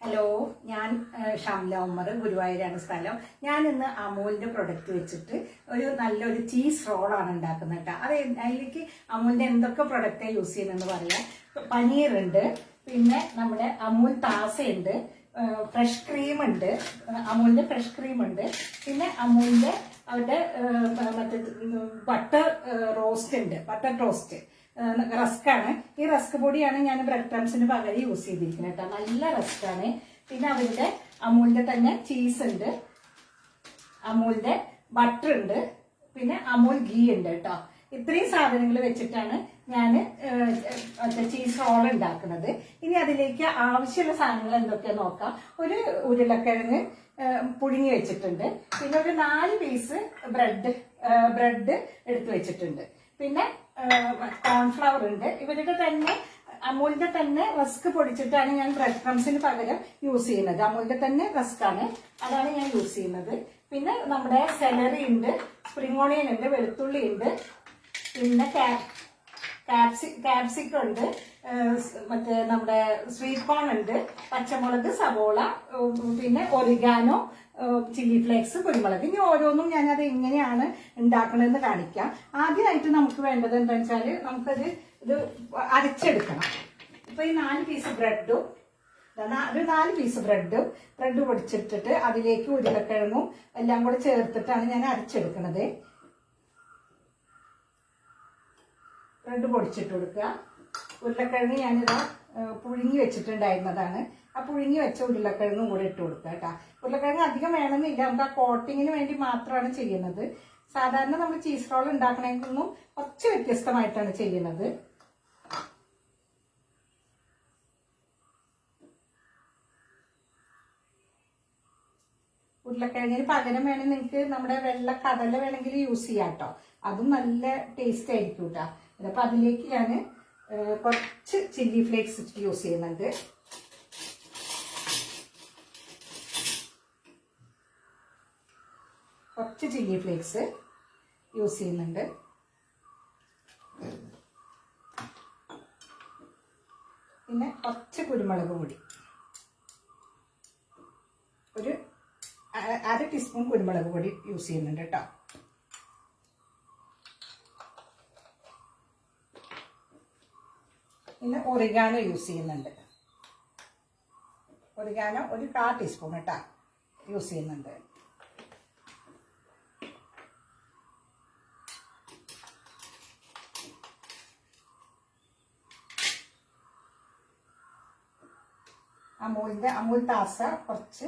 Hello, ഞാൻ ഷംല ഉമ്മർ, ഗുരുവായൂരാണ് സ്ഥലം. ഞാൻ ഇന്ന് അമൂലിന്റെ പ്രൊഡക്റ്റ് വെച്ചിട്ട് നല്ലൊരു ചീസ് റോളാണ് ഉണ്ടാക്കുന്നത് കേട്ടോ. അതിലേക്ക് അമൂലിന്റെ എന്തൊക്കെ പ്രൊഡക്റ്റാണ് യൂസ് ചെയ്യുന്നതെന്ന് പറയാം. പനീറുണ്ട്, പിന്നെ നമ്മുടെ അമൂൽ താസയുണ്ട്, ഫ്രഷ് ക്രീം ഉണ്ട്, അമൂലിന്റെ ഫ്രഷ് ക്രീം ഉണ്ട്, പിന്നെ അമൂലിന്റെ അവരുടെ മറ്റേ ബട്ടർ റോസ്റ്റ് ഉണ്ട്, ബട്ടർ ടോസ്റ്റ് റസ്ക്കാണ്. ഈ റസ്ക് പൊടിയാണ് ഞാൻ ബ്രെഡ് ക്രംസിന് പകരം യൂസ് ചെയ്തിരിക്കുന്നത് കേട്ടോ. നല്ല റസ്ക്കാണ്. പിന്നെ അവരുടെ അമൂലിന്റെ തന്നെ ചീസ് ഉണ്ട്, അമൂലിന്റെ ബട്ടർ ഉണ്ട്, പിന്നെ അമൂൽ ഗീ ഉണ്ട് കേട്ടോ. ഇത്രയും സാധനങ്ങൾ വെച്ചിട്ടാണ് ഞാൻ ചീസ് റോൾ ഉണ്ടാക്കുന്നത്. ഇനി അതിലേക്ക് ആവശ്യമുള്ള സാധനങ്ങൾ എന്തൊക്കെയാന്ന് നോക്കാം. ഒരു ഉരുളക്കിഴങ്ങ് പുഴുങ്ങി വെച്ചിട്ടുണ്ട്, പിന്നെ ഒരു 4 പീസ് ബ്രെഡ് എടുത്തു വെച്ചിട്ടുണ്ട്, പിന്നെ കോൺഫ്ലവർ ഉണ്ട്. ഇവരുടെ തന്നെ അമൂലിന്റെ തന്നെ റസ്ക് പൊടിച്ചിട്ടാണ് ഞാൻ ബ്രെഡ് ക്രംസിന് പകരം യൂസ് ചെയ്യുന്നത്. അമൂലിന്റെ തന്നെ റസ്ക് ആണ്, അതാണ് ഞാൻ യൂസ് ചെയ്യുന്നത്. പിന്നെ നമ്മുടെ സെലറി ഉണ്ട്, സ്പ്രിംഗ് ഓണിയൻ ഉണ്ട്, വെളുത്തുള്ളി ഉണ്ട്, പിന്നെ കാപ്സിക്കം ഉണ്ട്, മറ്റേ നമ്മുടെ സ്വീറ്റ് കോൺ ഉണ്ട്, പച്ചമുളക്, സവോള, പിന്നെ ഒറിഗാനോ, ചില്ലി ഫ്ലേക്സ്, കുരുമുളക്. ഇനി ഓരോന്നും ഞാനത് എങ്ങനെയാണ് ഉണ്ടാക്കണമെന്ന് കാണിക്കാം. ആദ്യമായിട്ട് നമുക്ക് വേണ്ടത് എന്താണെന്ന് വെച്ചാൽ ഇത് അരച്ചെടുക്കണം. ഇപ്പൊ ഈ 4 പീസ് ബ്രെഡും ഒരു 4 പീസ് ബ്രെഡ് പൊടിച്ചിട്ടിട്ട് അതിലേക്ക് ഉരുളക്കിഴങ്ങും എല്ലാം കൂടെ ചേർത്തിട്ടാണ് ഞാൻ അരച്ചെടുക്കുന്നത്. ബ്രെഡ് പൊടിച്ചിട്ട് കൊടുക്കുക. ഉരുളക്കിഴങ്ങ് ഞാനിതാ പുഴുങ്ങി വെച്ചിട്ടുണ്ടായിരുന്നതാണ്. ആ പുഴുങ്ങി വെച്ച ഉരുളക്കിഴങ്ങും കൂടെ ഇട്ട് കൊടുക്കുക കേട്ടോ. ഉരുളക്കിഴങ്ങ് അധികം വേണമെന്നില്ല, നമുക്ക് ആ കോട്ടിങ്ങിന് വേണ്ടി മാത്രമാണ് ചെയ്യുന്നത്. സാധാരണ നമ്മൾ ചീസ് റോൾ ഉണ്ടാക്കണമെന്നൊന്നും കുറച്ച് വ്യത്യസ്തമായിട്ടാണ് ചെയ്യുന്നത്. ഉരുളക്കിഴങ്ങിന് പകരം വേണമെങ്കിൽ നിങ്ങൾക്ക് നമ്മുടെ വെള്ള കടല വേണമെങ്കിൽ യൂസ് ചെയ്യാം കേട്ടോ. അതും നല്ല ടേസ്റ്റ് ആയിരിക്കും കേട്ടോ. അപ്പൊ അതിലേക്ക് ഞാൻ കുറച്ച് ചില്ലി ഫ്ലേക്സ് യൂസ് ചെയ്യുന്നുണ്ട്. കുറച്ച് ചില്ലി ഫ്ലേക്സ് യൂസ് ചെയ്യുന്നുണ്ട്. പിന്നെ കുറച്ച് കുരുമുളക് പൊടി, ഒരു 1/2 ടീസ്പൂൺ കുരുമുളക് പൊടി യൂസ് ചെയ്യുന്നുണ്ട് കേട്ടോ. പിന്നെ ഒറിഗാനോ യൂസ് ചെയ്യുന്നുണ്ട്. ഒറിഗാനോ ഒരു 1/4 ടീസ്പൂൺ കേട്ടോ യൂസ് ചെയ്യുന്നുണ്ട്. അമൂൽ താസ കുറച്ച്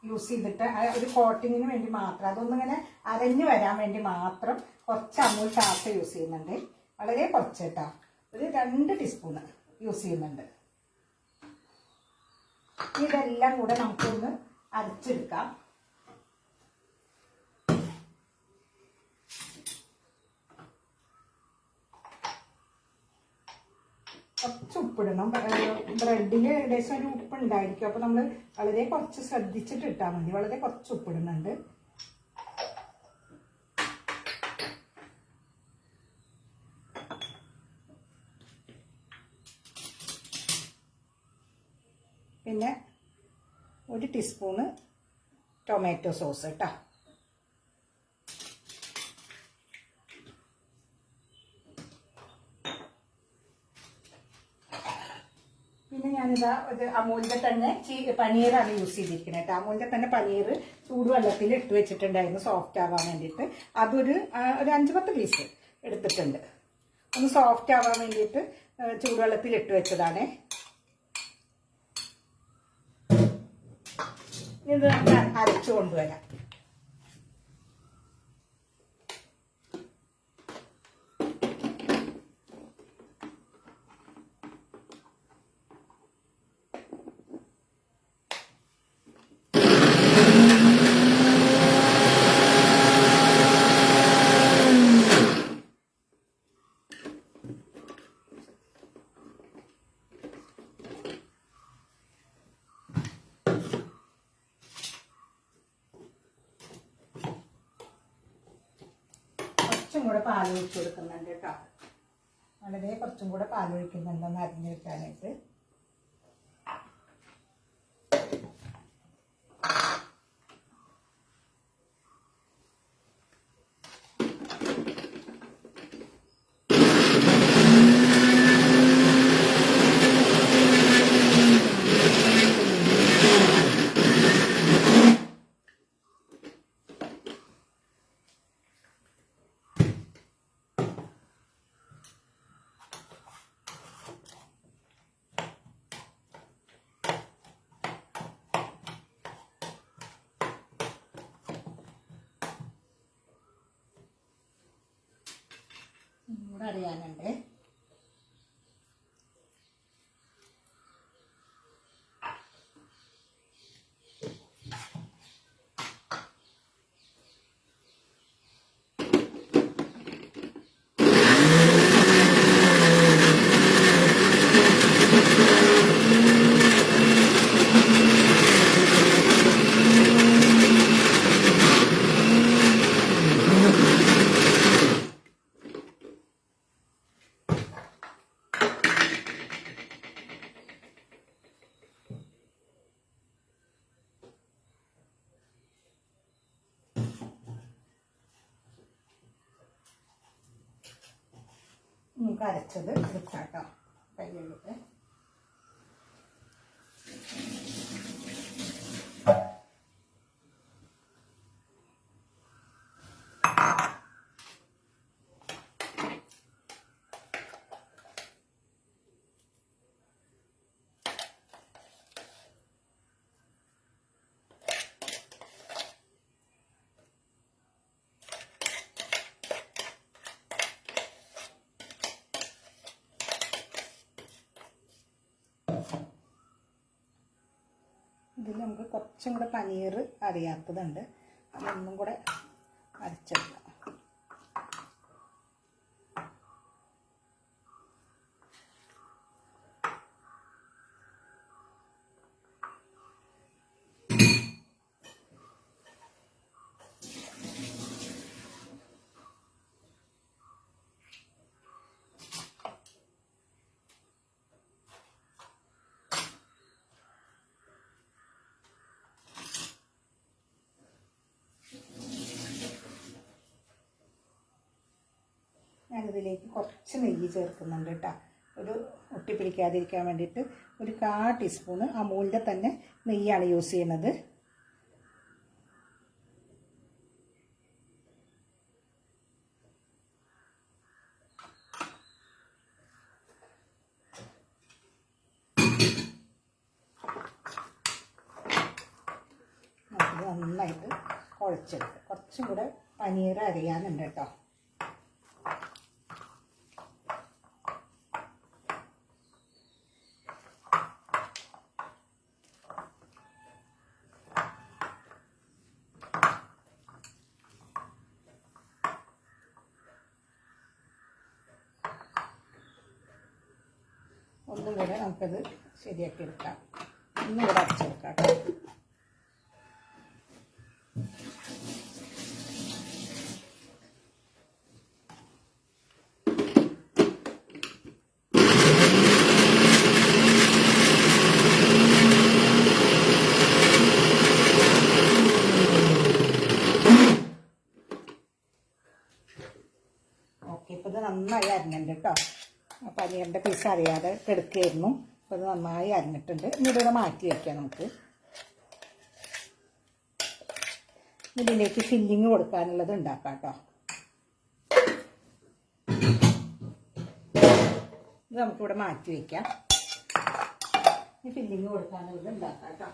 യൂസ് ചെയ്തിട്ട് ഒരു കോട്ടിങ്ങിന് വേണ്ടി മാത്രം, അതൊന്നിങ്ങനെ അരഞ്ഞു വരാൻ വേണ്ടി മാത്രം കുറച്ച് അമൂൽ താസ യൂസ് ചെയ്യുന്നുണ്ട്. വളരെ കുറച്ച് കേട്ടോ, ഒരു 2 ടീസ്പൂൺ യൂസ് ചെയ്യുന്നുണ്ട്. ഇതെല്ലാം കൂടെ നമുക്കൊന്ന് അരച്ചെടുക്കാം. കുറച്ച് ഉപ്പിടണം. ബ്രെഡിൽ ഏകദേശം ഒരു ഉപ്പ് ഉണ്ടായിരിക്കും, അപ്പോൾ നമ്മൾ വളരെ കുറച്ച് ശ്രദ്ധിച്ചിട്ട് ഇട്ടാൽ മതി. വളരെ കുറച്ച് ഉപ്പിടുന്നുണ്ട്. പിന്നെ 1 ടീസ്പൂണ് ടൊമാറ്റോ സോസ് കേട്ടോ. പിന്നെ ഞാനിതാ അമൂലിന്റെ തന്നെ പനീറാണ് യൂസ് ചെയ്തിരിക്കുന്നത് കേട്ടോ. അമൂലിന്റെ തന്നെ പനീർ ചൂടുവെള്ളത്തിൽ ഇട്ട് വെച്ചിട്ടുണ്ടായിരുന്നു സോഫ്റ്റ് ആവാൻ വേണ്ടിയിട്ട്. അതൊരു 5-10 പീസ് എടുത്തിട്ടുണ്ട്. ഒന്ന് സോഫ്റ്റ് ആവാൻ വേണ്ടിയിട്ട് ചൂടുവെള്ളത്തിൽ ഇട്ട് വെച്ചതാണ്. ഇത് നമുക്ക് അരച്ചു കൊണ്ടുവരാം. കുറച്ചും കൂടെ പാലൊഴിച്ച് കൊടുക്കുന്നുണ്ട് കേട്ടോ. വളരെ കുറച്ചും കൂടെ പാലൊഴിക്കുന്നുണ്ടെന്ന് അരിഞ്ഞു വെക്കാനായിട്ട്. ഇവിടെ അറിയാനുണ്ട്. നമുക്ക് അരച്ചത് എടുക്കാട്ടോ കയ്യിലിട്ട്. ഇതിൽ നമുക്ക് കുറച്ചും കൂടെ പനീർ അറിയാത്തതുണ്ട്, അതൊന്നും കൂടെ അരച്ചെടുക്കാം. ഞാനിതിലേക്ക് കുറച്ച് നെയ്യ് ചേർക്കുന്നുണ്ട് കേട്ടോ, ഒരു ഒട്ടിപ്പിടിക്കാതിരിക്കാൻ വേണ്ടിയിട്ട്. ഒരു 1/4 ടീസ്പൂണ് അമൂലിൻ്റെ തന്നെ നെയ്യാണ് യൂസ് ചെയ്യുന്നത്. അത് നന്നായിട്ട് കുഴച്ചെടുക്കുക. കുറച്ചും കൂടെ പനീർ അരിയാനുണ്ട് കേട്ടോ. ഒന്നും കൂടെ നമുക്കത് ശരിയാക്കി എടുക്കാം. ഒന്നും കൂടെ അരച്ചെടുക്കാം കേട്ടോ. ഓക്കെ, ഇപ്പോൾ ഇത് നന്നായി അരിഞ്ഞിട്ടുണ്ട് കേട്ടോ. പനീറിൻ്റെ പീസ് അറിയാതെ കിടക്കുകയായിരുന്നു. അപ്പോൾ അത് നന്നായി അരിഞ്ഞിട്ടുണ്ട്. ഇനി ഇതിവിടെ മാറ്റി വയ്ക്കാം നമുക്ക്. ഇതിലേക്ക് ഫില്ലിങ് കൊടുക്കാനുള്ളത് ഉണ്ടാക്കാം കേട്ടോ. ഇത് നമുക്കിവിടെ മാറ്റി വയ്ക്കാം. ഈ ഫില്ലിങ് കൊടുക്കാനുള്ളത് ഉണ്ടാക്കാം കേട്ടോ.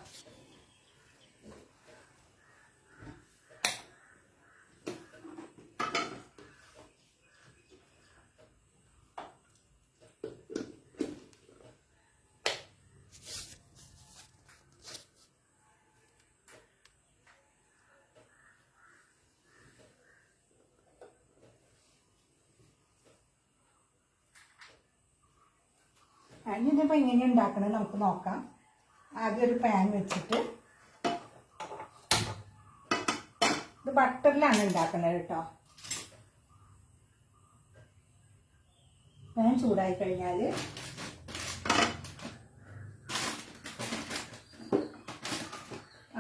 അതിനിപ്പോൾ എങ്ങനെ ഉണ്ടാക്കണമെന്ന് നമുക്ക് നോക്കാം. ആദ്യം ഒരു പാൻ വെച്ചിട്ട്, ഇത് ബട്ടറിലാണ് ഉണ്ടാക്കുന്നത് കേട്ടോ. പാൻ ചൂടായി കഴിഞ്ഞാൽ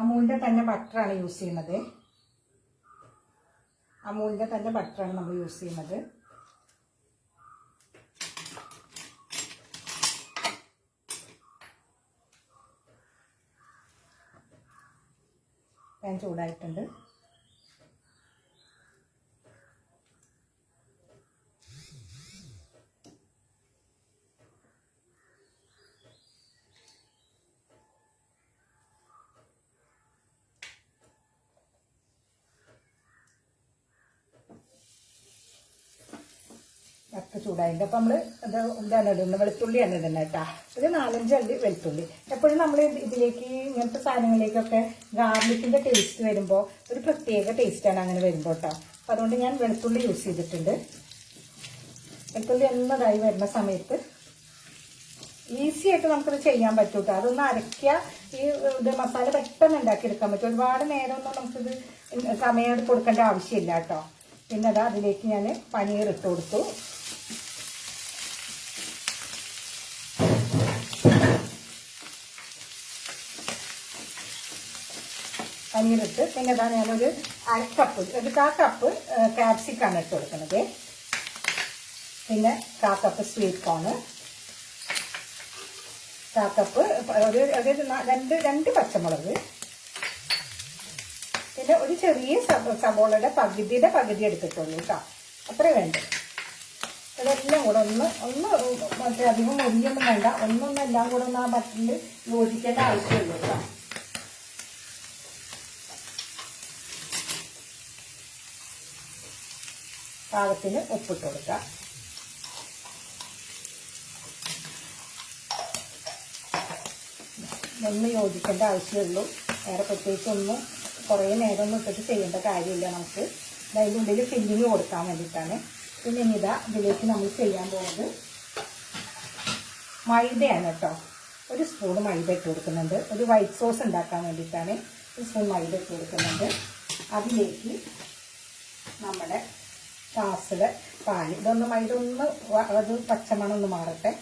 അമൂലിൻ്റെ തന്നെ ബട്ടറാണ് യൂസ് ചെയ്യുന്നത്. അമൂലിൻ്റെ തന്നെ ബട്ടറാണ് നമ്മൾ യൂസ് ചെയ്യുന്നത്. പാൻ ചൂടായിട്ടുണ്ട്. ബട്ടർ ചൂടായിട്ടുണ്ട്. അപ്പം നമ്മൾ ഇതാണ് ഇടുന്നത്, വെളുത്തുള്ളിയാണ് ഇടുന്നത് കേട്ടോ. ഒരു 4-5 അല്ലി വെളുത്തുള്ളി. എപ്പോഴും നമ്മൾ ഇതിലേക്ക് ഇങ്ങനത്തെ സാധനങ്ങളിലേക്കൊക്കെ ഗാർലിക്കിൻ്റെ ടേസ്റ്റ് വരുമ്പോൾ ഒരു പ്രത്യേക ടേസ്റ്റാണ് അങ്ങനെ വരുമ്പോൾ കേട്ടോ. അപ്പം അതുകൊണ്ട് ഞാൻ വെളുത്തുള്ളി യൂസ് ചെയ്തിട്ടുണ്ട്. വെളുത്തുള്ളി എന്നതായി വരുന്ന സമയത്ത് ഈസി ആയിട്ട് നമുക്കത് ചെയ്യാൻ പറ്റും കേട്ടോ. അതൊന്ന് അരയ്ക്കുക, ഇത് മസാല പെട്ടെന്ന് ഉണ്ടാക്കിയെടുക്കാൻ പറ്റും. ഒരുപാട് നേരമൊന്നും നമുക്കിത് സമയം കൊടുക്കേണ്ട ആവശ്യമില്ല കേട്ടോ. പിന്നെ അതാ അതിലേക്ക് ഞാൻ പനീർ ഇട്ട് കൊടുത്തു. പനീറിട്ട് പിന്നെ അതാ ഞാനൊരു 1/2 കപ്പ് ക്യാപ്സിക്കാണ് ഇട്ട് കൊടുക്കുന്നത്. പിന്നെ 1/4 കപ്പ് സ്വീറ്റ് കോണ്, 1/4 കപ്പ് രണ്ട് പച്ചമുളക്, പിന്നെ ഒരു ചെറിയ സബോളയുടെ പകുതി എടുത്തിട്ടുള്ളൂ കേട്ടോ. അത്രേ വേണ്ടത്. ഇതെല്ലാം കൂടെ ഒന്ന് മറ്റേ അധികം മൊരിയൊന്നും വേണ്ട, എല്ലാം കൂടെ ഒന്ന് ആ ബട്ടറിൽ യോജിക്കേണ്ട ആവശ്യമുള്ളൂ കേട്ടോ. പാകത്തിന് ഉപ്പിട്ട് കൊടുക്കാം. ഒന്ന് യോജിക്കേണ്ട ആവശ്യമുള്ളൂ. വേറെ പ്രത്യേകിച്ചൊന്നും കുറേ നേരമൊന്നും ഇട്ടിട്ട് ചെയ്യേണ്ട കാര്യമില്ല. നമുക്ക് അതിൻ്റെ ഉള്ളിൽ ഫില്ലിങ് കൊടുക്കാൻ വേണ്ടിയിട്ടാണ്. പിന്നെ ഇതിലേക്ക് നമ്മൾ ചെയ്യാൻ പോകുന്നത് മൈദയാണ് കേട്ടോ. ഒരു സ്പൂൺ മൈദ ഇട്ട് കൊടുക്കുന്നുണ്ട്. ഒരു വൈറ്റ് സോസ് ഉണ്ടാക്കാൻ വേണ്ടിയിട്ടാണ് ഒരു സ്പൂൺ മൈദ ഇട്ട് കൊടുക്കുന്നുണ്ട്. അതിലേക്ക് നമ്മുടെ ഗ്ലാസ്സിലെ പാൽ, മൈദ അത് പച്ചമണം ഒന്ന് മാറട്ടെ.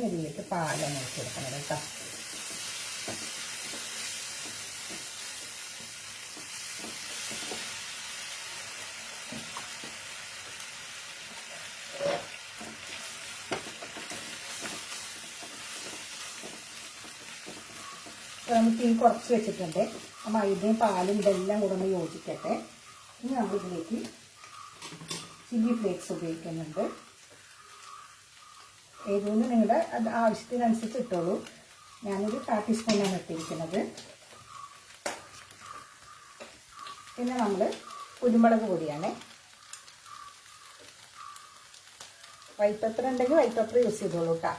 ഇതിലേക്ക് പാലൊന്ന് ഒഴിച്ച് കൊടുക്കണം കേട്ടോ. നമുക്ക് തീ കുറച്ച് വെച്ചിട്ടുണ്ട്. ആ മൈദയും പാലും ഇതെല്ലാം കൂടെ ഒന്ന് യോജിക്കട്ടെ. ഇനി നമ്മളിതിലേക്ക് ചില്ലി ഫ്ലേക്സ് ഉപയോഗിക്കുന്നുണ്ട്. എരിവിന് നിങ്ങളുടെ ആവശ്യത്തിനനുസരിച്ച് ഇട്ടോളൂ. ഞാനൊരു 1/4 ടീസ്പൂണാണ് ഇട്ടിരിക്കുന്നത്. പിന്നെ നമ്മൾ കുരുമുളക് പൊടിയാണ്. വൈറ്റ് പെപ്പർ ഉണ്ടെങ്കിൽ വൈറ്റ് പെപ്പർ യൂസ് ചെയ്തോളൂ കേട്ടോ.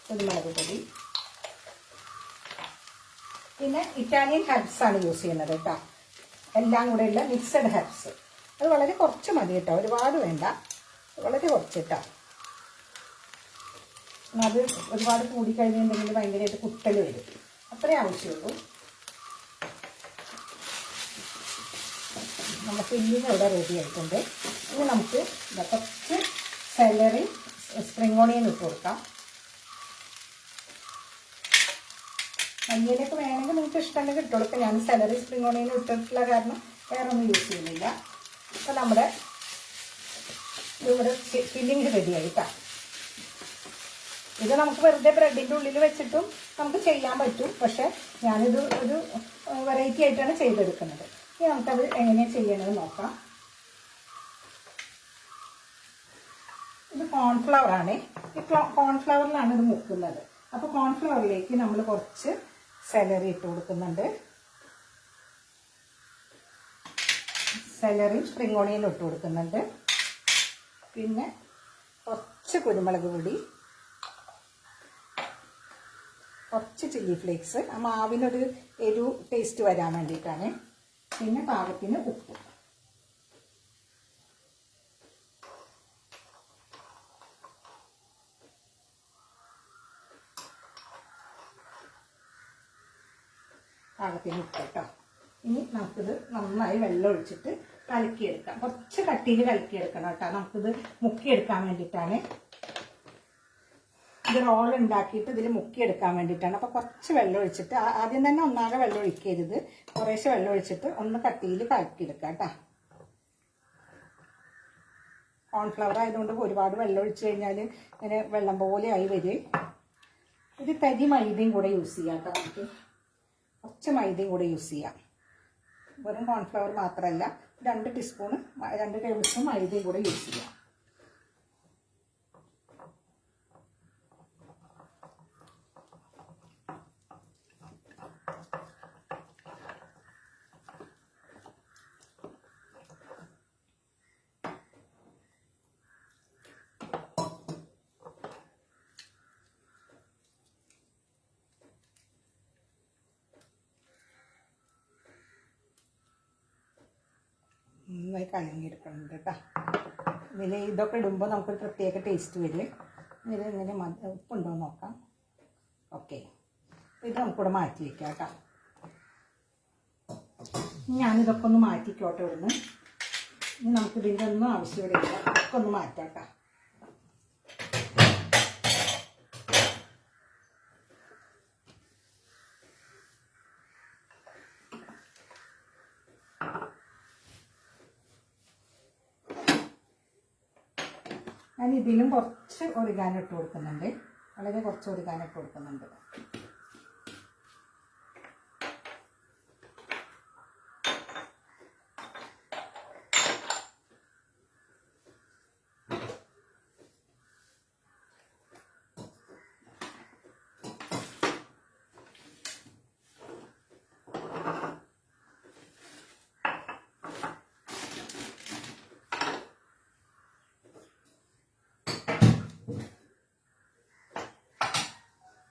കുരുമുളക് പൊടി, പിന്നെ ഇറ്റാലിയൻ ഹെർബ്സാണ് യൂസ് ചെയ്യുന്നത് കേട്ടോ. എല്ലാം കൂടെ ഉള്ള മിക്സഡ് ഹെർബ്സ്. അത് വളരെ കുറച്ച് മതി കേട്ടോ, ഒരുപാട് വേണ്ട, വളരെ കുറച്ച് കേട്ടോ. അത് ഒരുപാട് കൂടിക്കഴിഞ്ഞിട്ടുണ്ടെങ്കിൽ ഭയങ്കരമായിട്ട് കുത്തൽ വരും. അത്രേ ആവശ്യമുള്ളൂ. നമ്മുടെ ഫില്ലിങ് ഇവിടെ റെഡി ആയിട്ടുണ്ട്. ഇനി നമുക്ക് കുറച്ച് സെലറി സ്പ്രിംഗ് ഓണിയൻ ഇട്ട് കൊടുക്കാം. മല്ലിയിലൊക്കെ വേണമെങ്കിൽ നിങ്ങൾക്ക് ഇഷ്ടമുണ്ടെങ്കിൽ ഇട്ട് കൊടുക്കാം. ഞാൻ സെലറി സ്പ്രിംഗ് ഓണിയൻ ഇട്ടിട്ടുള്ള കാരണം വേറെ ഒന്നും യൂസ് ചെയ്യുന്നില്ല. അപ്പോൾ നമ്മുടെ ഇവിടെ ഫില്ലിങ് റെഡി ആയിട്ടാ. ഇത് നമുക്ക് വെറുതെ ബ്രെഡിൻ്റെ ഉള്ളിൽ വെച്ചിട്ടും നമുക്ക് ചെയ്യാൻ പറ്റും. പക്ഷെ ഞാനിത് ഒരു വെറൈറ്റി ആയിട്ടാണ് ചെയ്തെടുക്കുന്നത്. ഇനി നമുക്കത് എങ്ങനെയാണ് ചെയ്യണമെന്ന് നോക്കാം. ഇത് കോൺഫ്ലവറാണ്. ഈ കോൺഫ്ലവറിലാണ് ഇത് മുക്കുന്നത്. അപ്പോൾ കോൺഫ്ലവറിലേക്ക് നമ്മൾ കുറച്ച് സെലറി ഇട്ട് കൊടുക്കുന്നുണ്ട്. സെലറി സ്പ്രിംഗ് ഓണിയൻ ഇട്ട് കൊടുക്കുന്നുണ്ട്. പിന്നെ കുറച്ച് കുരുമുളക് പൊടി, കുറച്ച് ചില്ലി ഫ്ലേക്സ്, ആ മാവിനൊരു എരിവ് ടേസ്റ്റ് വരാൻ വേണ്ടിയിട്ടാണ്. പിന്നെ പാകത്തിന് ഉപ്പ്. പാകത്തിന് ഉപ്പ് കേട്ടോ. ഇനി നമുക്കിത് നന്നായി വെള്ളം ഒഴിച്ചിട്ട് കലക്കിയെടുക്കാം. കുറച്ച് കട്ടിയിൽ കലക്കിയെടുക്കണം കേട്ടോ. നമുക്കിത് മുക്കിയെടുക്കാൻ വേണ്ടിയിട്ടാണ്. ഇത് റോൾ ഉണ്ടാക്കിയിട്ട് ഇതിൽ മുക്കിയെടുക്കാൻ വേണ്ടിയിട്ടാണ്. അപ്പോൾ കുറച്ച് വെള്ളം ഒഴിച്ചിട്ട്, ആദ്യം തന്നെ ഒന്നാകെ വെള്ളം ഒഴിക്കരുത്, കുറേശ്ശെ വെള്ളം ഒഴിച്ചിട്ട് ഒന്ന് കട്ടിയിൽ കലക്കിയെടുക്കാം കേട്ടോ. കോൺഫ്ലവർ ആയതുകൊണ്ട് ഒരുപാട് വെള്ളം ഒഴിച്ച് കഴിഞ്ഞാൽ ഇങ്ങനെ വെള്ളം പോലെ ആയി വരും. ഒരു തരി മൈദയും കൂടെ യൂസ് ചെയ്യാം കേട്ടോ. നമുക്ക് കുറച്ച് മൈദയും കൂടെ യൂസ് ചെയ്യാം. വെറും കോൺഫ്ലവർ മാത്രമല്ല, 2 ടേബിൾ സ്പൂൺ മൈദയും കൂടെ യൂസ് ചെയ്യാം. നന്നായി കലങ്ങിയെടുക്കുന്നുണ്ട് കേട്ടോ. ഇതിൽ ഇതൊക്കെ ഇടുമ്പോൾ നമുക്കൊരു പ്രത്യേക ടേസ്റ്റ് വരും. ഇത് ഇങ്ങനെ ഉപ്പുണ്ടോ എന്ന് നോക്കാം. ഓക്കെ, ഇത് നമുക്കിവിടെ മാറ്റി വയ്ക്കാം കേട്ടോ. ഞാനിതൊക്കെ ഒന്ന് മാറ്റിക്കോട്ടെ ഇവിടുന്ന്. ഇനി നമുക്കിതിൻ്റെ ഒന്നും ആവശ്യമില്ല, ഇതൊക്കെ ഒന്ന് മാറ്റാം കേട്ടോ. ഞാൻ ഇതിലും കുറച്ച് ഒറിഗാനോ ഇട്ട് കൊടുക്കുന്നുണ്ട്, വളരെ കുറച്ച് ഒറിഗാനോ ഇട്ട് കൊടുക്കുന്നുണ്ട്.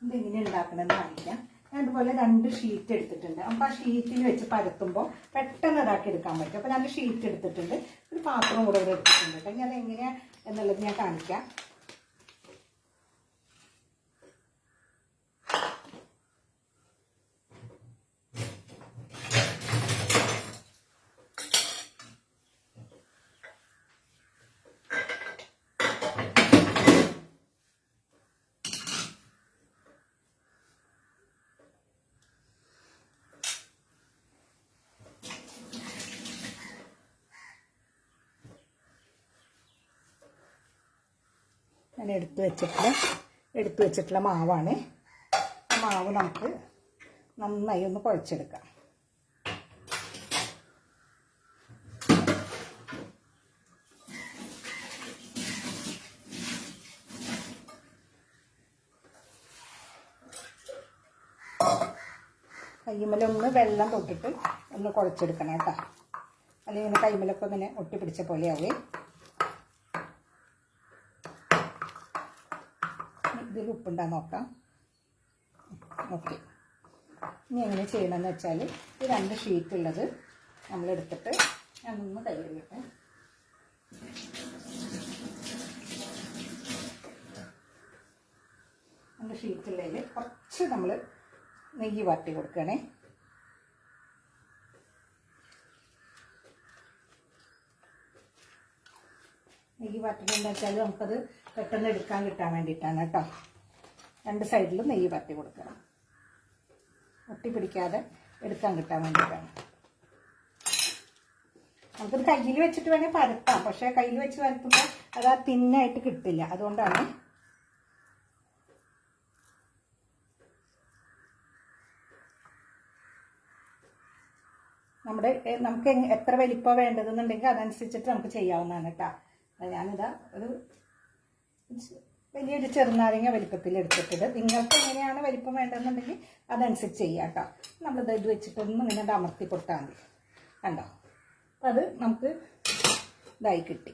ഇതെങ്ങനെ ഉണ്ടാക്കണമെന്ന് കാണിക്കാം. ഞാൻ ഇതുപോലെ 2 ഷീറ്റ് എടുത്തിട്ടുണ്ട്. അപ്പോൾ ആ ഷീറ്റിൽ വെച്ച് പരത്തുമ്പോൾ പെട്ടെന്ന് ഇതാക്കി എടുക്കാൻ പറ്റും. അപ്പോൾ 2 ഷീറ്റ് എടുത്തിട്ടുണ്ട്, ഒരു പാത്രം കൂടെ ഇവിടെ എടുത്തിട്ടുണ്ട് കേട്ടോ. ഞാൻ എങ്ങനെയാണ് എന്നുള്ളത് ഞാൻ കാണിക്കാം. ഞാൻ എടുത്തു വെച്ചിട്ടുള്ള മാവാണ്. ആ മാവ് നമുക്ക് നന്നായി ഒന്ന് കുഴച്ചെടുക്കാം. കയ്യുമ്മലൊന്ന് വെള്ളം തൊട്ടിട്ട് ഒന്ന് കുഴച്ചെടുക്കണം കേട്ടോ, അല്ലെങ്കിൽ കൈമലൊക്കെ ഇങ്ങനെ ഒട്ടിപ്പിടിച്ച പോലെയാവേ. ഇതിൽ ഉപ്പുണ്ടാകും നോക്കാം. ഓക്കെ, ഇനി എങ്ങനെ ചെയ്യണമെന്ന് വെച്ചാൽ ഈ 2 ഷീറ്റ് ഉള്ളത് നമ്മളെടുത്തിട്ട് ഞാനൊന്ന് കഴുകിയിട്ട് 2 ഷീറ്റുള്ളതിൽ കുറച്ച് നമ്മൾ നെയ്യ് വാട്ടി കൊടുക്കണേ. നെയ്യ് വാട്ടിലെന്താ വെച്ചാൽ നമുക്കത് പെട്ടെന്ന് എടുക്കാൻ കിട്ടാൻ വേണ്ടിയിട്ടാണ് കേട്ടോ. 2 സൈഡിലും നെയ്യ് വാട്ടി കൊടുക്കണം, ഒട്ടി പിടിക്കാതെ എടുക്കാൻ കിട്ടാൻ വേണ്ടിയിട്ടാണ്. നമുക്കത് കയ്യിൽ വെച്ചിട്ട് വേണേൽ പരത്താം, പക്ഷേ കയ്യിൽ വെച്ച് പരത്തുമ്പോൾ അത് ആ തിന്നായിട്ട് കിട്ടില്ല. അതുകൊണ്ടാണ് നമുക്ക് എത്ര വലിപ്പം വേണ്ടതെന്നുണ്ടെങ്കിൽ അതനുസരിച്ചിട്ട് നമുക്ക് ചെയ്യാവുന്നതാണ് കേട്ടോ. ഞാനിതാ ഒരു വലിയൊരു ചെറുനാരങ്ങ വലിപ്പത്തിൽ എടുത്തിട്ടുണ്ട്. നിങ്ങൾക്ക് എങ്ങനെയാണ് വലിപ്പം വേണ്ടതെന്നുണ്ടെങ്കിൽ അതനുസരിച്ച് ചെയ്യാം കേട്ടോ. നമ്മളിത് ഇത് വെച്ചിട്ടൊന്നും ഇങ്ങനെ അമർത്തി കൊടുത്താൽ മതി. കണ്ടോ, അപ്പം അത് നമുക്ക് ഇതായി കിട്ടി.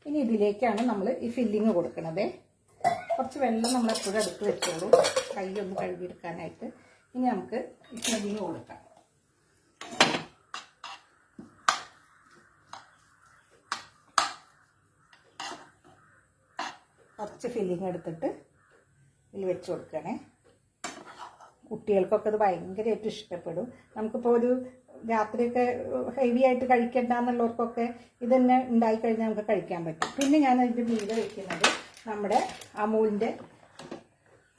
ഇനി ഇതിലേക്കാണ് നമ്മൾ ഈ ഫില്ലിങ് കൊടുക്കുന്നത്. കുറച്ച് വെള്ളം നമ്മളെപ്പോഴും അടുത്ത് വെച്ചോളൂ, കൈ ഒന്ന് കഴുകിയെടുക്കാനായിട്ട്. ഇനി നമുക്ക് ഈ ഫില്ലിങ് കൊടുക്കാം. കുറച്ച് ഫില്ലിങ് എടുത്തിട്ട് ഇതിൽ വെച്ച് കൊടുക്കണേ. കുട്ടികൾക്കൊക്കെ അത് ഭയങ്കരമായിട്ട് ഇഷ്ടപ്പെടും. നമുക്കിപ്പോൾ ഒരു രാത്രിയൊക്കെ ഹെവി ആയിട്ട് കഴിക്കണ്ടെന്നുള്ളവർക്കൊക്കെ ഇതന്നെ ഉണ്ടായിക്കഴിഞ്ഞാൽ നമുക്ക് കഴിക്കാൻ പറ്റും. പിന്നെ ഞാൻ അതിൻ്റെ മീതെ വെക്കുന്നത് നമ്മുടെ അമൂലിൻ്റെ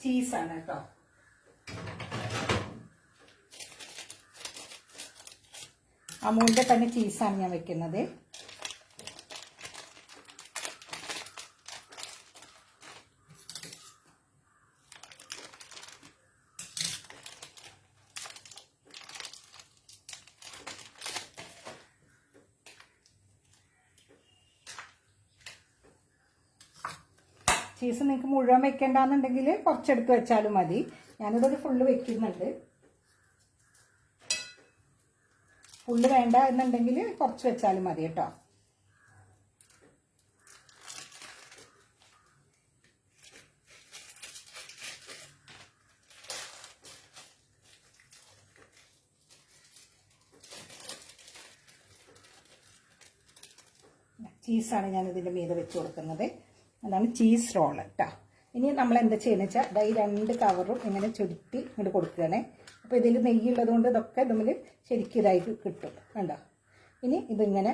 ചീസാണ് കേട്ടോ. അമൂലിൻ്റെ തന്നെ ചീസാണ് ഞാൻ വെക്കുന്നത്. ചീസ് നിങ്ങൾക്ക് മുഴുവൻ വെക്കേണ്ടെന്നുണ്ടെങ്കിൽ കുറച്ചെടുത്ത് വെച്ചാലും മതി. ഞാനിതൊരു ഫുള്ള് വെക്കുന്നുണ്ട്. ഫുള്ള് വേണ്ട എന്നുണ്ടെങ്കിൽ കുറച്ച് വെച്ചാലും മതി കേട്ടോ. ചീസാണ് ഞാൻ ഇതിൻ്റെ മീതെ വെച്ച് കൊടുക്കുന്നത്. അതാണ് ചീസ് റോൾ കേട്ടോ. ഇനി നമ്മൾ എന്താ ചെയ്യുന്നത് വെച്ചാൽ ഈ 2 കവറും ഇങ്ങനെ ചുരുട്ടി ഇങ്ങോട്ട് കൊടുക്കുകയാണേ. അപ്പോൾ ഇതിൽ നെയ്യുള്ളത് കൊണ്ട് ഇതൊക്കെ തമ്മിൽ ശരിക്കും ഇതായിട്ട് കിട്ടും കണ്ടോ. ഇനി ഇതിങ്ങനെ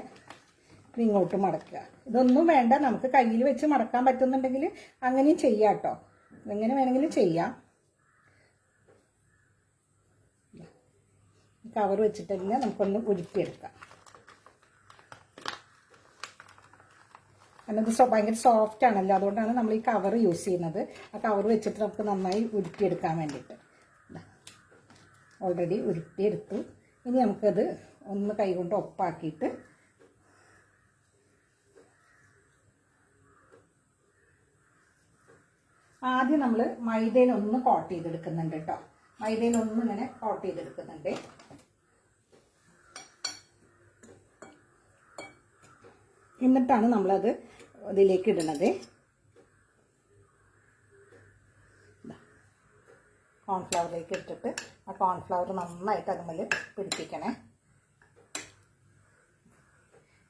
ഇങ്ങോട്ട് മടക്കുക. ഇതൊന്നും വേണ്ട, നമുക്ക് കയ്യിൽ വെച്ച് മടക്കാൻ പറ്റുന്നുണ്ടെങ്കിൽ അങ്ങനെയും ചെയ്യാം കേട്ടോ. എങ്ങനെ വേണമെങ്കിലും ചെയ്യാം. കവർ വെച്ചിട്ട് തന്നെ നമുക്കൊന്ന് ഉരുട്ടിയെടുക്കാം. കാരണം ഇത് ഭയങ്കര സോഫ്റ്റ് ആണല്ലോ, അതുകൊണ്ടാണ് നമ്മൾ ഈ കവർ യൂസ് ചെയ്യുന്നത്. ആ കവർ വെച്ചിട്ട് നമുക്ക് നന്നായി ഉരുട്ടിയെടുക്കാൻ വേണ്ടിയിട്ട്. ഓൾറെഡി ഉരുട്ടിയെടുത്തു. ഇനി നമുക്കത് ഒന്ന് കൈകൊണ്ട് ഒപ്പാക്കിയിട്ട് ആദ്യം നമ്മൾ മൈദയിലൊന്ന് കോട്ട് ചെയ്തെടുക്കുന്നുണ്ട് കേട്ടോ. മൈദയിലൊന്ന് ഇങ്ങനെ കോട്ട് ചെയ്തെടുക്കുന്നുണ്ട്. എന്നിട്ടാണ് നമ്മളത് ഇതിലേക്ക് ഇടുന്നത്. കോൺഫ്ലവറിലേക്ക് ഇട്ടിട്ട് ആ കോൺഫ്ലവർ നന്നായിട്ട് അതുമ്മേൽ പിടിപ്പിക്കണേ.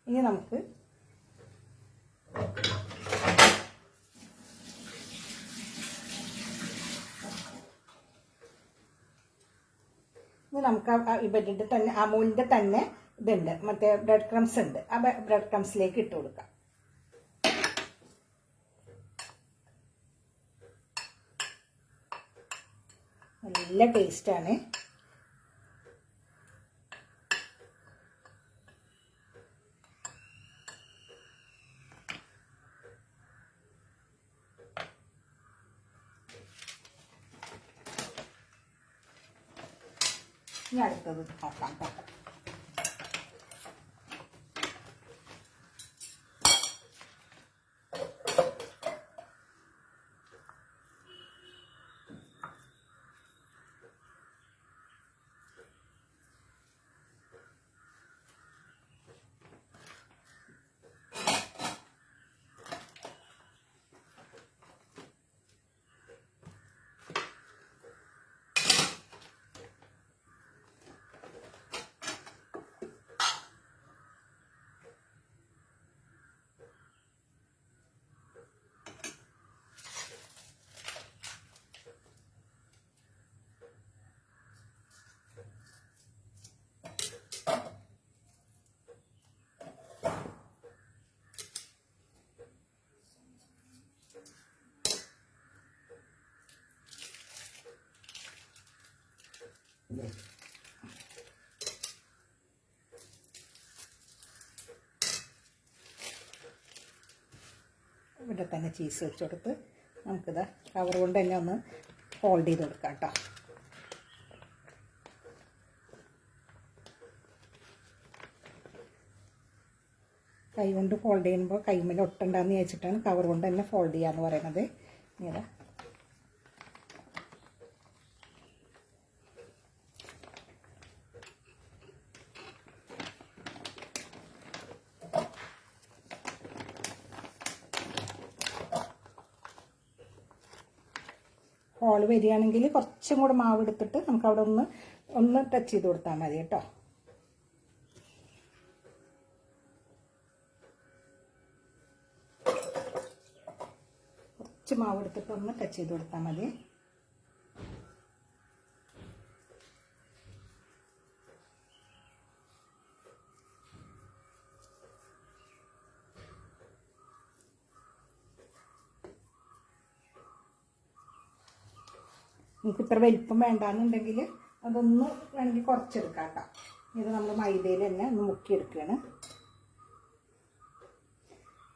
ഇനി നമുക്ക് ഇവരുടെ തന്നെ അമൂലിൻ്റെ തന്നെ ഇതുണ്ട്, മറ്റേ ബ്രെഡ് ക്രംസ് ഉണ്ട്. ആ ബ്രെഡ് ക്രംസിലേക്ക് ഇട്ട് കൊടുക്കാം. നല്ല ടേസ്റ്റാണ്. ഇനി അടുത്തത് നോക്കാം കേട്ടോ. ഇവിടെ തന്നെ ചീസ് വെച്ച് കൊടുത്ത് നമുക്കിത് കവർ കൊണ്ട് തന്നെ ഒന്ന് ഫോൾഡ് ചെയ്ത് കൊടുക്കാം കേട്ടോ. കൈ കൊണ്ട് ഫോൾഡ് ചെയ്യുമ്പോൾ കൈമേൽ ഒട്ടുണ്ടാന്ന് വെച്ചിട്ടാണ് കവർ കൊണ്ട് തന്നെ ഫോൾഡ് ചെയ്യാന്ന് പറയുന്നത്. ഇതാ ഹോൾ വരികയാണെങ്കിൽ കുറച്ചും കൂടെ മാവ് എടുത്തിട്ട് നമുക്ക് അവിടെ ഒന്ന് ടച്ച് ചെയ്ത് കൊടുത്താൽ മതി കേട്ടോ. കുറച്ച് മാവ് എടുത്തിട്ട് ഒന്ന് ടച്ച് ചെയ്ത് കൊടുത്താൽ മതി. നമുക്ക് ഇത്ര വലിപ്പം വേണ്ടാന്നുണ്ടെങ്കിൽ അതൊന്ന് വേണമെങ്കിൽ കുറച്ചെടുക്കാം കേട്ടോ. ഇത് നമ്മൾ മൈദയിൽ തന്നെ ഒന്ന് മുക്കിയെടുക്കുകയാണ്.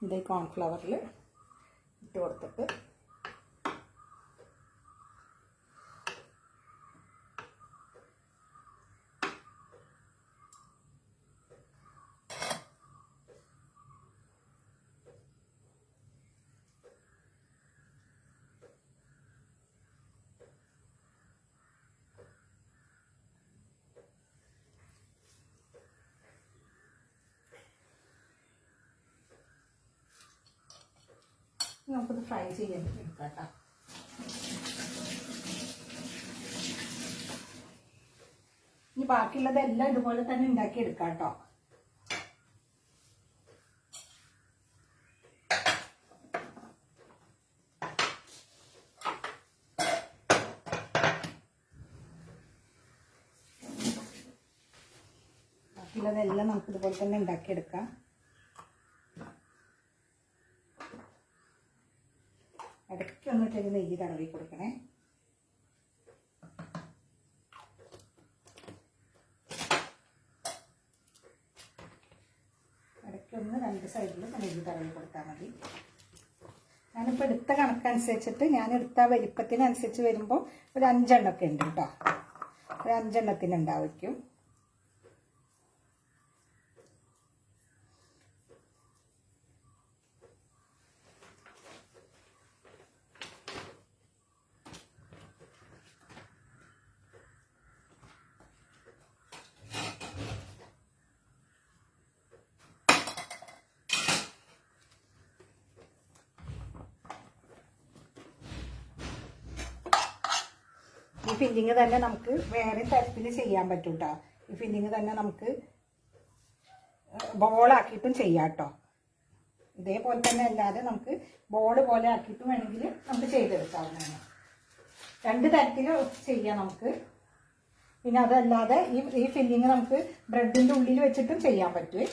ഇത് കോൺഫ്ലവറിൽ ഇട്ട് കൊടുത്തിട്ട് നമുക്കത് ഫ്രൈ ചെയ്യാൻ എടുക്കാം കേട്ടോ. ഇനി ബാക്കിയുള്ളതെല്ലാം ഇതുപോലെ തന്നെ ഉണ്ടാക്കി എടുക്കാം കേട്ടോ. ബാക്കിയുള്ളതെല്ലാം നമുക്ക് ഇതുപോലെ തന്നെ ഉണ്ടാക്കിയെടുക്കാം. ഇടയ്ക്ക് വന്നിട്ട് നെയ്യ് തടവി കൊടുക്കണേ. ഇടയ്ക്കൊന്ന് രണ്ട് സൈഡിലും നെയ്യ് തടവി കൊടുത്താൽ മതി. ഞാനിപ്പോൾ എടുത്ത കണക്കനുസരിച്ചിട്ട് ഞാൻ എടുത്ത വലിപ്പത്തിനനുസരിച്ച് വരുമ്പോൾ ഒരു 5 എണ്ണമൊക്കെ ഉണ്ട് കേട്ടോ. ഒരു 5 എണ്ണത്തിനുണ്ടായിരിക്കും. ഈ ഫില്ലിങ് തന്നെ നമുക്ക് വേറെ തരത്തിൽ ചെയ്യാൻ പറ്റും കേട്ടോ. ഈ ഫില്ലിങ് തന്നെ നമുക്ക് ബോളാക്കിയിട്ടും ചെയ്യാം കേട്ടോ. ഇതേപോലെ തന്നെ അല്ലാതെ നമുക്ക് ബോൾ പോലെ ആക്കിയിട്ടും വേണമെങ്കിൽ നമുക്ക് ചെയ്തെടുക്കാവുന്നതാണ്. 2 തരത്തിൽ ചെയ്യാം നമുക്ക്. പിന്നെ അതല്ലാതെ ഈ ഫില്ലിങ് നമുക്ക് ബ്രെഡിൻ്റെ ഉള്ളിൽ വെച്ചിട്ടും ചെയ്യാൻ പറ്റും.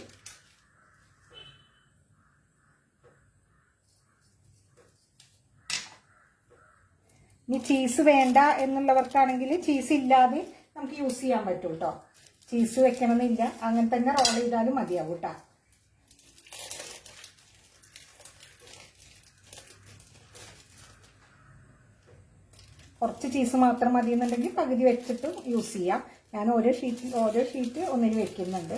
ഇനി ചീസ് വേണ്ട എന്നുള്ളവർക്കാണെങ്കിൽ ചീസ് ഇല്ലാതെ നമുക്ക് യൂസ് ചെയ്യാൻ പറ്റും കേട്ടോ. ചീസ് വെക്കണമെന്നില്ല, അങ്ങനെ തന്നെ റോൾ ചെയ്താലും മതിയാവും കേട്ടോ. കുറച്ച് ചീസ് മാത്രം മതി എന്നുണ്ടെങ്കിൽ പകുതി വെച്ചിട്ട് യൂസ് ചെയ്യാം. ഞാൻ ഓരോ ഷീറ്റ് ഒന്നിൽ വെക്കുന്നുണ്ട്.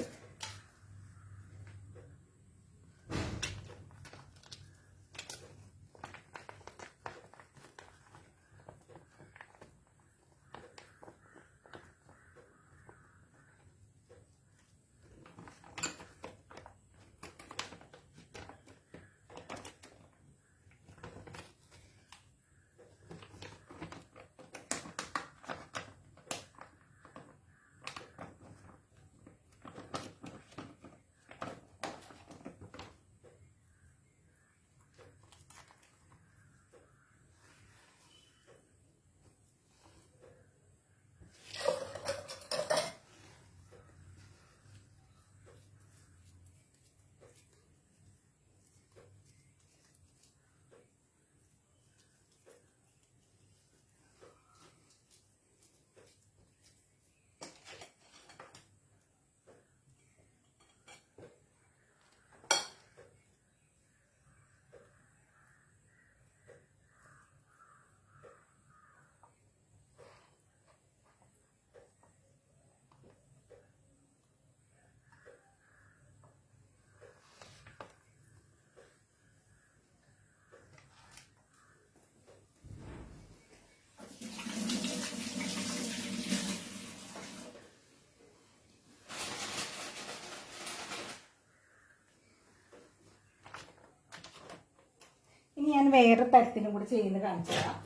ഇനി ഞാൻ വേറെ തരത്തിലും കൂടി ചെയ്യുന്നത് കാണിച്ചു തരാം.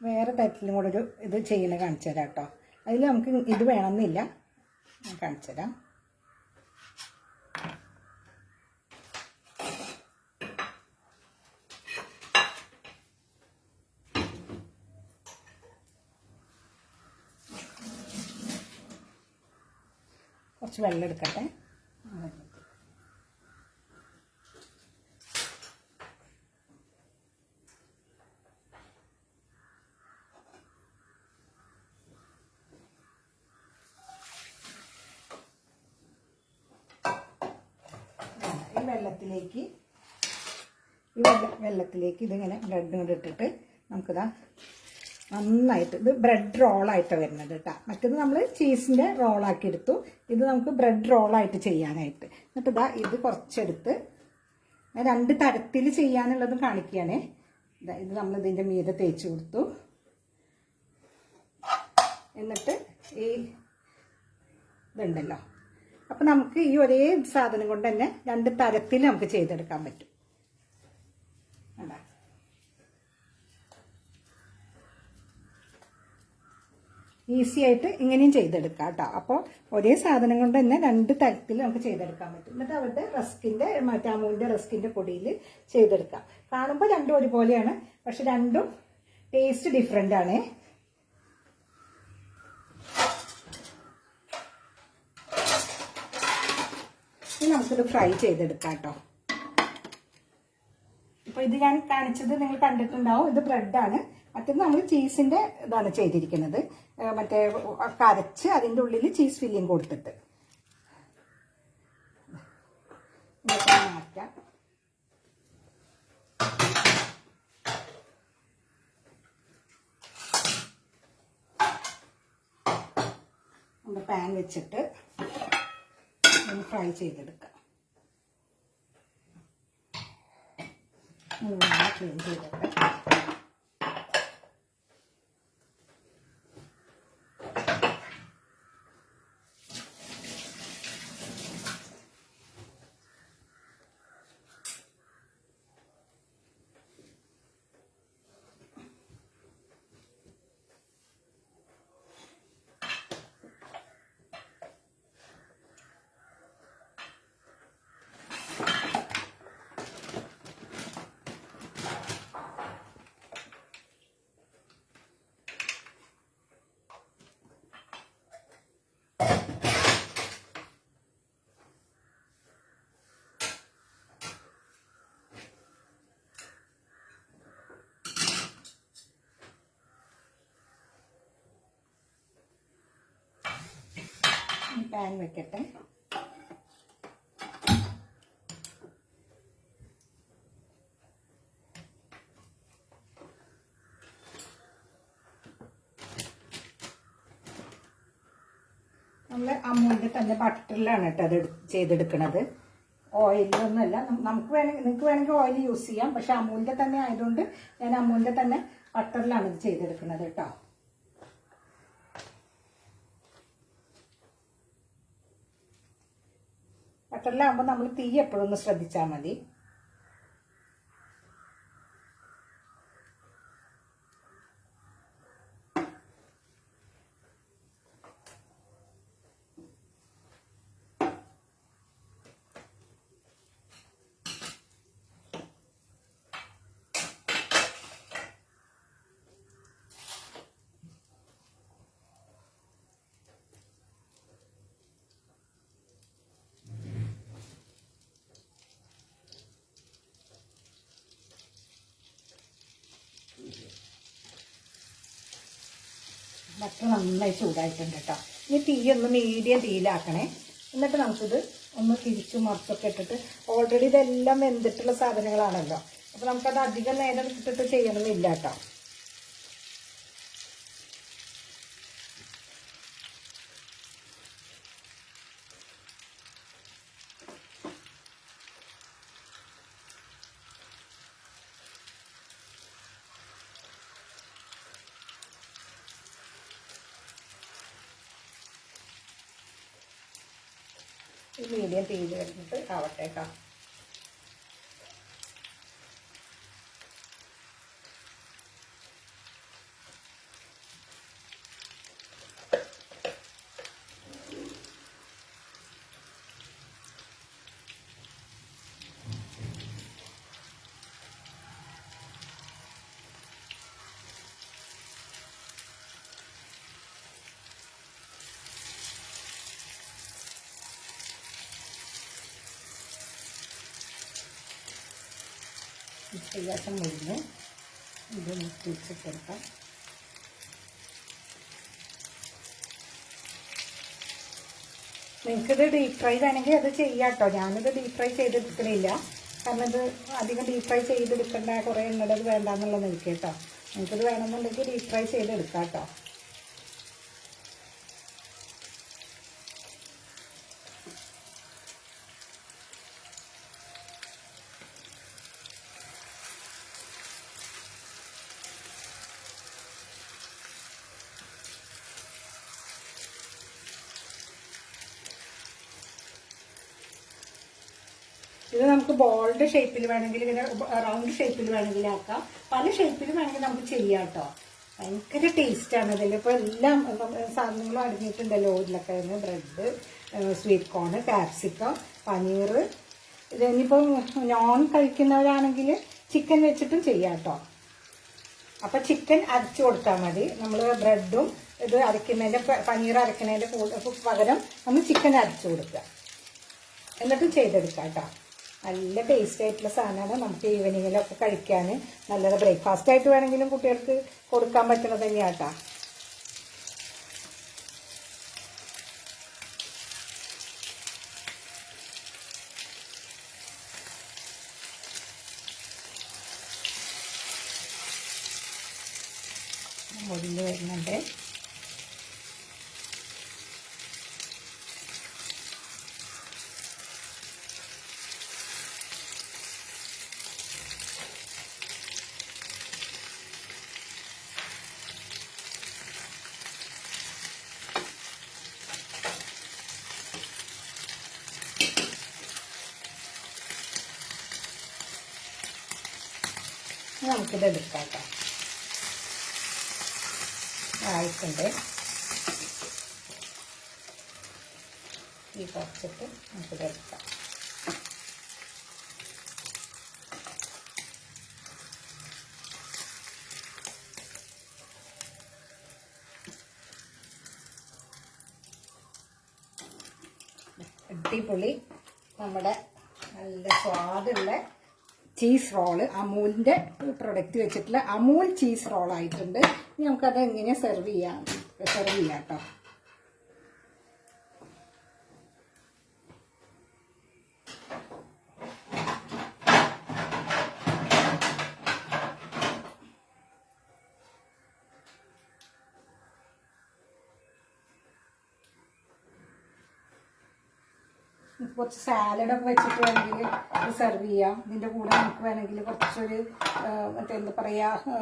വേറെ തരത്തിലും കൂടെ ഒരു ഇത് ചെയ്യുന്നത് കാണിച്ചു തരാം കേട്ടോ. അതിൽ നമുക്ക് ഇത് വേണമെന്നില്ല, ഞാൻ കാണിച്ചു തരാം. കുറച്ച് വെള്ളം എടുക്കട്ടെ. വെള്ളത്തിലേക്ക് ഇതിങ്ങനെ ബ്രെഡ് കൊണ്ട് ഇട്ടിട്ട് നമുക്കിതാ നന്നായിട്ട്, ഇത് ബ്രെഡ് റോളായിട്ട് വരുന്നത് കേട്ടോ. മറ്റേത് നമ്മൾ ചീസിൻ്റെ റോളാക്കി എടുത്തു, ഇത് നമുക്ക് ബ്രെഡ് റോളായിട്ട് ചെയ്യാനായിട്ട്. എന്നിട്ട് ഇതാ ഇത് കുറച്ചെടുത്ത് 2 തരത്തിൽ ചെയ്യാനുള്ളതും കാണിക്കുകയാണേ. ഇത് നമ്മൾ ഇതിൻ്റെ മീതെ തേച്ച് കൊടുത്തു. എന്നിട്ട് ഈ ഇതുണ്ടല്ലോ, അപ്പം നമുക്ക് ഈ ഒരേ സാധനം കൊണ്ട് തന്നെ 2 തരത്തിൽ നമുക്ക് ചെയ്തെടുക്കാൻ പറ്റും. ഈസി ആയിട്ട് ഇങ്ങനെയും ചെയ്തെടുക്കാം കേട്ടോ. അപ്പോൾ ഒരേ സാധനം കൊണ്ട് തന്നെ 2 തരത്തിൽ നമുക്ക് ചെയ്തെടുക്കാൻ പറ്റും. എന്നിട്ട് അവരുടെ റസ്കിൻ്റെ അമൂലിൻ്റെ റസ്കിൻ്റെ പൊടിയിൽ ചെയ്തെടുക്കാം. കാണുമ്പോൾ രണ്ടും ഒരുപോലെയാണ്, പക്ഷെ രണ്ടും ടേസ്റ്റ് ഡിഫറെൻ്റ് ആണ്. ഇനി നമുക്കിത് ഫ്രൈ ചെയ്തെടുക്കാം കേട്ടോ. ഇപ്പോൾ ഇത് ഞാൻ കാണിച്ചത് നിങ്ങൾ കണ്ടിട്ടുണ്ടാവും. ഇത് ബ്രെഡാണ്. മറ്റേത് നമ്മൾ ചീസിൻ്റെ ഇതാണ് ചെയ്തിരിക്കുന്നത്. മറ്റേ കരച്ച് അതിൻ്റെ ഉള്ളിൽ ചീസ് ഫില്ലിങ് കൊടുത്തിട്ട് മാറ്റാം. നമ്മൾ പാൻ വെച്ചിട്ട് ഒന്ന് ഫ്രൈ ചെയ്തെടുക്കാം. ക്ലീൻ ചെയ്തെടുക്കാം. പാൻ വെക്കട്ടെ. നമ്മൾ അമൂലിൻ്റെ തന്നെ ബട്ടറിലാണ് കേട്ടോ അത് ചെയ്തെടുക്കുന്നത്. ഓയിലൊന്നുമല്ല. നമുക്ക് നിങ്ങൾക്ക് വേണമെങ്കിൽ ഓയിൽ യൂസ് ചെയ്യാം. പക്ഷെ അമൂലിൻ്റെ തന്നെ ആയതുകൊണ്ട് ഞാൻ അമൂലിൻ്റെ തന്നെ ബട്ടറിലാണ് ഇത് ചെയ്തെടുക്കുന്നത് കേട്ടോ. ബട്ടറിലാകുമ്പോൾ നമ്മൾ തീ എപ്പോഴും ഒന്ന് ശ്രദ്ധിച്ചാൽ മതി. ബട്ടർ നന്നായി ചൂടായിട്ടുണ്ട് കേട്ടോ. ഇനി തീ ഒന്ന് മീഡിയം തീയിലാക്കണേ. എന്നിട്ട് നമുക്കിത് ഒന്ന് തിരിച്ചും മറിച്ചൊക്കെ ഇട്ടിട്ട്, ഓൾറെഡി ഇതെല്ലാം വെന്തിട്ടുള്ള സാധനങ്ങളാണല്ലോ, അപ്പോൾ നമുക്കത് അധികം നേരം ഇട്ടിട്ട് ചെയ്യണമെന്നില്ല കേട്ടോ. മീഡിയം തീയിൽ കഴിഞ്ഞിട്ട് ആവട്ടെ കേട്ടോ. ശേഷം മുരിഞ്ഞ് ഇത് മുട്ടിച്ചിട്ടെടുക്കാം. നിങ്ങൾക്കിത് ഡീപ്പ് ഫ്രൈ വേണമെങ്കിൽ അത് ചെയ്യാം കേട്ടോ. ഞാനിത് ഡീപ്പ് ഫ്രൈ ചെയ്തെടുക്കണില്ല. കാരണം ഇത് അധികം ഡീപ്പ് ഫ്രൈ ചെയ്തെടുക്കേണ്ട, കുറേ എണ്ണത് വേണ്ടാന്നുള്ളത് എനിക്ക് കേട്ടോ. നിങ്ങൾക്കിത് വേണമെന്നുണ്ടെങ്കിൽ ഡീപ്പ് ഫ്രൈ ചെയ്തെടുക്കാം കേട്ടോ. ഇത് നമുക്ക് ബോൾഡ് ഷേപ്പിൽ വേണമെങ്കിൽ, ഇങ്ങനെ റൗണ്ട് ഷേപ്പിൽ വേണമെങ്കിൽ ആക്കാം. പല ഷേപ്പിൽ വേണമെങ്കിൽ നമുക്ക് ചെയ്യാം കേട്ടോ. ഭയങ്കര ടേസ്റ്റാണ് ഇതിൽ. ഇപ്പോൾ എല്ലാം സാധനങ്ങളും അടങ്ങിയിട്ടുണ്ടല്ലോ. ഉരുളക്കിഴങ്ങ്, bread, sweet corn, capsicum, paneer. ഇതിനിപ്പോൾ നോൺ കഴിക്കുന്നവരാണെങ്കിൽ ചിക്കൻ വെച്ചിട്ടും ചെയ്യാം കേട്ടോ. അപ്പോൾ ചിക്കൻ അരച്ചു കൊടുത്താൽ മതി. നമ്മൾ ബ്രെഡും ഇത് അരയ്ക്കുന്നതിൻ്റെ പനീർ അരയ്ക്കുന്നതിൻ്റെ പകരം നമ്മൾ ചിക്കൻ അരച്ചു കൊടുക്കുക. എന്നിട്ട് ചെയ്തെടുക്കാം കേട്ടോ. നല്ല ടേസ്റ്റ് ആയിട്ടുള്ള സാധനമാണ്. നമുക്ക് ഈവനിങ്ങിലൊക്കെ കഴിക്കാൻ നല്ലത്. ബ്രേക്ക്ഫാസ്റ്റ് ആയിട്ട് വേണമെങ്കിലും കുട്ടികൾക്ക് കൊടുക്കാൻ പറ്റുന്നത് തന്നെയാണ് കേട്ടോ. ഒടിഞ്ഞ് വരുന്നുണ്ട്. നമുക്കിത് എടുക്കാം കേട്ടോ. ആയിട്ടുണ്ട്. ഈ കുറച്ചിട്ട് നമുക്കിത് എടുക്കാം. അടിപൊളി നമ്മുടെ നല്ല സ്വാദുള്ള ചീസ് റോള്, അമൂലിൻ്റെ പ്രൊഡക്റ്റ് വെച്ചിട്ടുള്ള അമൂൽ ചീസ് റോളായിട്ടുണ്ട്. ഇനി നമുക്കത് എങ്ങനെ സെർവ് ചെയ്യാം കേട്ടോ. കുറച്ച് സാലഡൊക്കെ വെച്ചിട്ട് വേണമെങ്കിൽ സെർവ് ചെയ്യാം. ഇതിൻ്റെ കൂടെ നമുക്ക് വേണമെങ്കിൽ കുറച്ചൊരു മറ്റേ എന്താ പറയുക,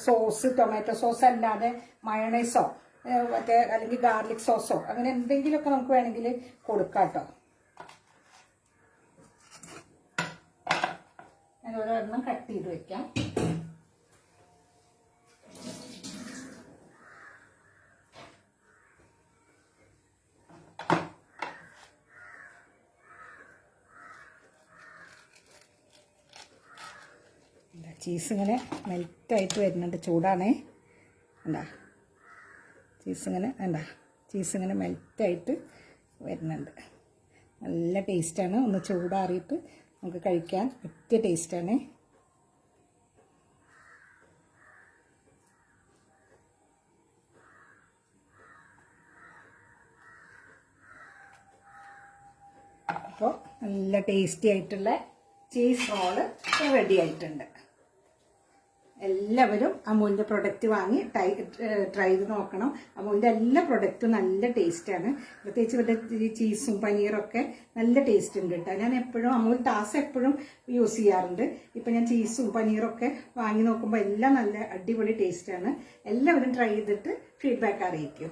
സോസ്, ടൊമാറ്റോ സോസ് അല്ലാതെ മയണൈസോ മറ്റേ അല്ലെങ്കിൽ ഗാർലിക് സോസോ അങ്ങനെ എന്തെങ്കിലുമൊക്കെ നമുക്ക് വേണമെങ്കിൽ കൊടുക്കാം കേട്ടോ. ഞാൻ ഓരോരെണ്ണം കട്ട് ചെയ്ത് വെക്കാം. ചീസ് ഇങ്ങനെ മെൽറ്റായിട്ട് വരുന്നുണ്ട്. ചൂടാണേ. എന്താ ചീസ് ഇങ്ങനെ മെൽറ്റായിട്ട് വരുന്നുണ്ട്. നല്ല ടേസ്റ്റാണ്. ഒന്ന് ചൂടാറിയിട്ട് നമുക്ക് കഴിക്കാൻ പറ്റിയ ടേസ്റ്റാണ്. അപ്പോൾ നല്ല ടേസ്റ്റി ആയിട്ടുള്ള ചീസ് റോള് റെഡി ആയിട്ടുണ്ട്. എല്ലാവരും അമൂലിൻ്റെ പ്രൊഡക്റ്റ് വാങ്ങി ട്രൈ ചെയ്ത് നോക്കണം. അമൂലിൻ്റെ എല്ലാ പ്രൊഡക്റ്റും നല്ല ടേസ്റ്റാണ്. പ്രത്യേകിച്ച് ഇവരുടെ ചീസും പനീറൊക്കെ നല്ല ടേസ്റ്റ് ഉണ്ട് കേട്ടോ. ഞാൻ എപ്പോഴും അമൂൽ ടാസ് എപ്പോഴും യൂസ് ചെയ്യാറുണ്ട്. ഇപ്പം ഞാൻ ചീസും പനീറൊക്കെ വാങ്ങി നോക്കുമ്പോൾ എല്ലാം നല്ല അടിപൊളി ടേസ്റ്റാണ്. എല്ലാവരും ട്രൈ ചെയ്തിട്ട് ഫീഡ്ബാക്ക് അറിയിക്കൂ.